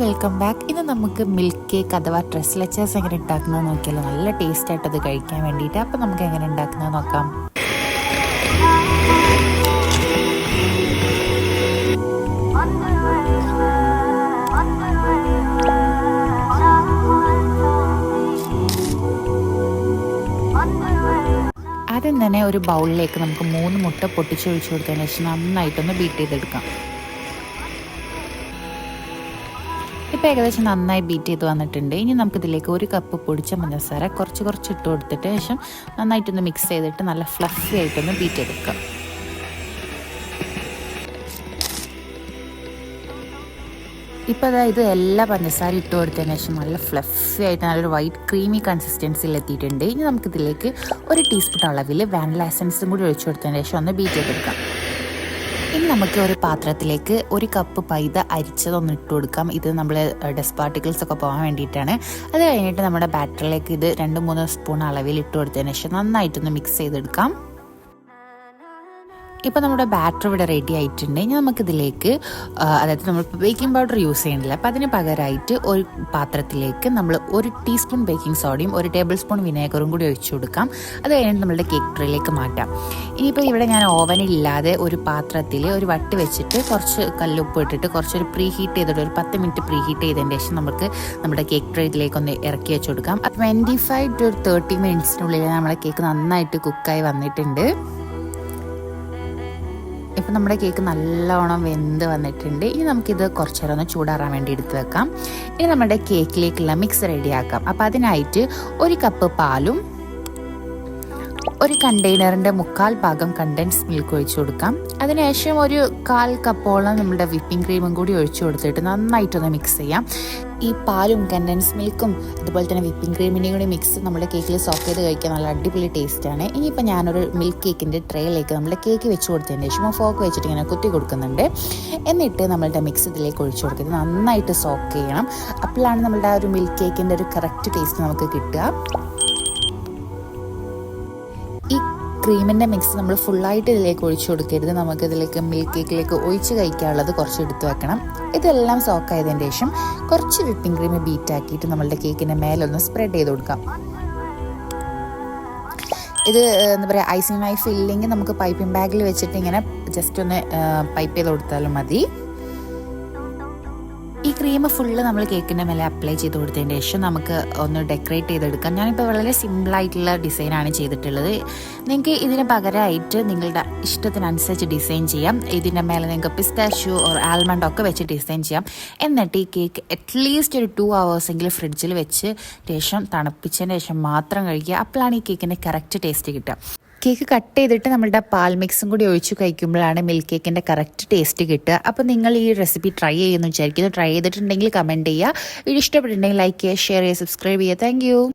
Welcome back. ഇന്ന് നമുക്ക് milk cake അഥവാ ട്രെസ്ലെച്ചേഴ്സ് എങ്ങനെ ഉണ്ടാക്കുന്നത് നോക്കിയാലോ. നല്ല ടേസ്റ്റ് ആയിട്ട് അത് കഴിക്കാൻ വേണ്ടിയിട്ട്. അപ്പം നമുക്ക് എങ്ങനെ ഉണ്ടാക്കുന്നത് നോക്കാം. ആദ്യം തന്നെ ഒരു ബൗളിലേക്ക് നമുക്ക് 3 മുട്ട പൊട്ടിച്ചൊഴിച്ച് കൊടുത്തതിന് ശേഷം നന്നായിട്ടൊന്ന് ബീറ്റ് ചെയ്തെടുക്കാം. ഇപ്പോൾ ഏകദേശം നന്നായി ബീറ്റ് ചെയ്ത് വന്നിട്ടുണ്ട്. ഇനി നമുക്കിതിലേക്ക് 1 കപ്പ് പൊടിച്ച പഞ്ചസാര കുറച്ച് ഇട്ട് കൊടുത്തിട്ട് ശേഷം നന്നായിട്ടൊന്ന് മിക്സ് ചെയ്തിട്ട് നല്ല ഫ്ലഫി ആയിട്ടൊന്ന് ബീറ്റ് ചെയ്തെടുക്കാം. ഇപ്പോൾ ഇത് എല്ലാ പഞ്ചസാര ഇട്ട് കൊടുത്തതിന് ശേഷം നല്ല ഫ്ലഫി ആയിട്ട് നല്ലൊരു വൈറ്റ് ക്രീമി കൺസിസ്റ്റൻസിയിൽ എത്തിയിട്ടുണ്ട്. ഇനി നമുക്കിതിലേക്ക് 1 ടീസ്പൂൺ അളവിൽ വാനില എസൻസും കൂടി ഒഴിച്ചു കൊടുത്തതിന് ശേഷം ഒന്ന് ബീറ്റ് ചെയ്തെടുക്കാം. ഇനി നമുക്ക് ഒരു പാത്രത്തിലേക്ക് 1 കപ്പ് മൈദ അരിച്ചതൊന്ന് ഇട്ട് കൊടുക്കാം. ഇത് നമ്മൾ ഡസ്റ്റ് പാർട്ടിക്കിൾസ് ഒക്കെ പോകാൻ വേണ്ടിയിട്ടാണ്. അത് കഴിഞ്ഞിട്ട് നമ്മുടെ ബാറ്ററിലേക്ക് ഇത് 2-3 സ്പൂൺ അളവിൽ ഇട്ട് കൊടുത്തതിന് ശേഷം നന്നായിട്ടൊന്ന് മിക്സ് ചെയ്തെടുക്കാം. ഇപ്പോൾ നമ്മുടെ ബാറ്റർ ഇവിടെ റെഡി ആയിട്ടുണ്ട്. ഇനി നമുക്കിതിലേക്ക് അതായത് നമ്മളിപ്പോൾ ബേക്കിംഗ് പൗഡർ യൂസ് ചെയ്യണില്ല. അപ്പോൾ അതിന് പകരമായിട്ട് ഒരു പാത്രത്തിലേക്ക് നമ്മൾ 1 ടീസ്പൂൺ ബേക്കിംഗ് സോഡയും 1 ടേബിൾ സ്പൂൺ വിനേഗറും കൂടി ഒഴിച്ചു കൊടുക്കാം. അത് കഴിഞ്ഞിട്ട് നമ്മളുടെ കേക്ക് ട്രേയിലേക്ക് മാറ്റാം. ഇനിയിപ്പോൾ ഇവിടെ ഞാൻ ഓവനില്ലാതെ ഒരു പാത്രത്തിൽ ഒരു വട്ട് വെച്ചിട്ട് കുറച്ച് കല്ലുപ്പ് ഇട്ടിട്ട് കുറച്ചൊരു പ്രീ ഹീറ്റ് ചെയ്തിട്ട് ഒരു 10 മിനിറ്റ് പ്രീ ഹീറ്റ് ചെയ്തതിന് ശേഷം നമുക്ക് നമ്മുടെ കേക്ക് ട്രേ ഇതിലേക്കൊന്ന് ഇറക്കി വെച്ച് കൊടുക്കാം. 25 to 30 മിനിറ്റ്സിനുള്ളിൽ നമ്മുടെ കേക്ക് നന്നായിട്ട് കുക്കായി വന്നിട്ടുണ്ട്. ഇപ്പം നമ്മുടെ കേക്ക് നല്ലോണം വെന്ത് വന്നിട്ടുണ്ട്. ഇനി നമുക്കിത് കുറച്ച് നേരം ഒന്ന് ചൂടാറാൻ വേണ്ടി എടുത്ത് വെക്കാം. ഇനി നമ്മുടെ കേക്കിലേക്കുള്ള മിക്സ് റെഡിയാക്കാം. അപ്പം അതിനായിട്ട് 1 കപ്പ് പാലും 1 കണ്ടെയ്നറിൻ്റെ 1/4 ഭാഗം കണ്ടൻസ് മിൽക്ക് ഒഴിച്ചു കൊടുക്കാം. അതിനുശേഷം 1/4 കപ്പോളം നമ്മുടെ വിപ്പിംഗ് ക്രീമും കൂടി ഒഴിച്ചു കൊടുത്തിട്ട് നന്നായിട്ടൊന്ന് മിക്സ് ചെയ്യാം. ഈ പാലും കണ്ടൻസ് മിൽക്കും അതുപോലെ തന്നെ വിപ്പിംഗ് ക്രീമിൻ്റെയും കൂടി മിക്സ് നമ്മുടെ കേക്കിൽ സോക്ക് ചെയ്ത് കഴിക്കാൻ നല്ല അടിപൊളി ടേസ്റ്റാണ്. ഇനിയിപ്പോൾ ഞാനൊരു മിൽക്ക് കേക്കിൻ്റെ ട്രേയിലേക്ക് നമ്മുടെ കേക്ക് വെച്ച് കൊടുത്തതിന് ശേഷം ഫോക്ക് വെച്ചിട്ട് ഇങ്ങനെ കുത്തി കൊടുക്കുന്നുണ്ട്. എന്നിട്ട് നമ്മളുടെ മിക്സ് ഇതിലേക്ക് ഒഴിച്ചു കൊടുത്തിട്ട് നന്നായിട്ട് സോക്ക് ചെയ്യണം. അപ്പോഴാണ് നമ്മളുടെ ആ ഒരു മിൽക്ക് കേക്കിൻ്റെ ഒരു കറക്റ്റ് ടേസ്റ്റ് നമുക്ക് കിട്ടുക. ഈ ക്രീമിൻ്റെ മിക്സ് നമ്മൾ ഫുള്ളായിട്ട് ഇതിലേക്ക് ഒഴിച്ചു കൊടുക്കരുത്. നമുക്ക് ഇതിലേക്ക് മിൽക്ക് കേക്കിലേക്ക് ഒഴിച്ച് കഴിക്കാനുള്ളത് കുറച്ച് എടുത്ത് വെക്കണം. ഇതെല്ലാം സോക്ക് ആയതിന് ശേഷം കുറച്ച് വിപ്പിംഗ് ക്രീം ബീറ്റ് ആക്കിയിട്ട് നമ്മളുടെ കേക്കിൻ്റെ മേലൊന്ന് സ്പ്രെഡ് ചെയ്ത് കൊടുക്കാം. ഇത് എന്താ പറയുക, ഐസിങ്ങായി ഫില്ലിങ് നമുക്ക് പൈപ്പിംഗ് ബാഗിൽ വെച്ചിട്ട് ഇങ്ങനെ ജസ്റ്റ് ഒന്ന് പൈപ്പ് ചെയ്ത് കൊടുത്താലും മതി. ഈ ക്രീം ഫുള്ള് നമ്മൾ കേക്കിൻ്റെ മേലെ അപ്ലൈ ചെയ്ത് കൊടുത്തതിന് ശേഷം നമുക്ക് ഒന്ന് ഡെക്കറേറ്റ് ചെയ്തെടുക്കാം. ഞാനിപ്പോൾ വളരെ സിമ്പിളായിട്ടുള്ള ഡിസൈനാണ് ചെയ്തിട്ടുള്ളത്. നിങ്ങൾക്ക് ഇതിന് പകരമായിട്ട് നിങ്ങളുടെ ഇഷ്ടത്തിനനുസരിച്ച് ഡിസൈൻ ചെയ്യാം. ഇതിൻ്റെ മേലെ നിങ്ങൾക്ക് പിസ്താഷ്യൂ ഓർ ആൽമണ്ട് ഒക്കെ വെച്ച് ഡിസൈൻ ചെയ്യാം. എന്നിട്ട് ഈ കേക്ക് അറ്റ്ലീസ്റ്റ് ഒരു 2 hours എങ്കിലും ഫ്രിഡ്ജിൽ വെച്ച് ശേഷം തണുപ്പിച്ചതിന് ശേഷം മാത്രം കഴിക്കുക. അപ്പോഴാണ് ഈ കേക്കിൻ്റെ കറക്റ്റ് ടേസ്റ്റ് കിട്ടുക. കേക്ക് കട്ട് ചെയ്തിട്ട് നമ്മളുടെ പാൽ മിക്സും കൂടി ഒഴിച്ച് കഴിക്കുമ്പോഴാണ് മിൽക്ക് കേക്കിൻ്റെ കറക്റ്റ് ടേസ്റ്റ് കിട്ടുക. അപ്പോൾ നിങ്ങൾ ഈ റെസിപ്പി ട്രൈ ചെയ്യുമെന്ന് വിചാരിക്കുന്നു. ട്രൈ ചെയ്തിട്ടുണ്ടെങ്കിൽ കമൻറ്റ് ചെയ്യുക. വീഡിയോ ഇഷ്ടപ്പെട്ടിട്ടുണ്ടെങ്കിൽ ലൈക്ക് ചെയ്യുക, ഷെയർ ചെയ്യുക, സബ്സ്ക്രൈബ് ചെയ്യുക. താങ്ക്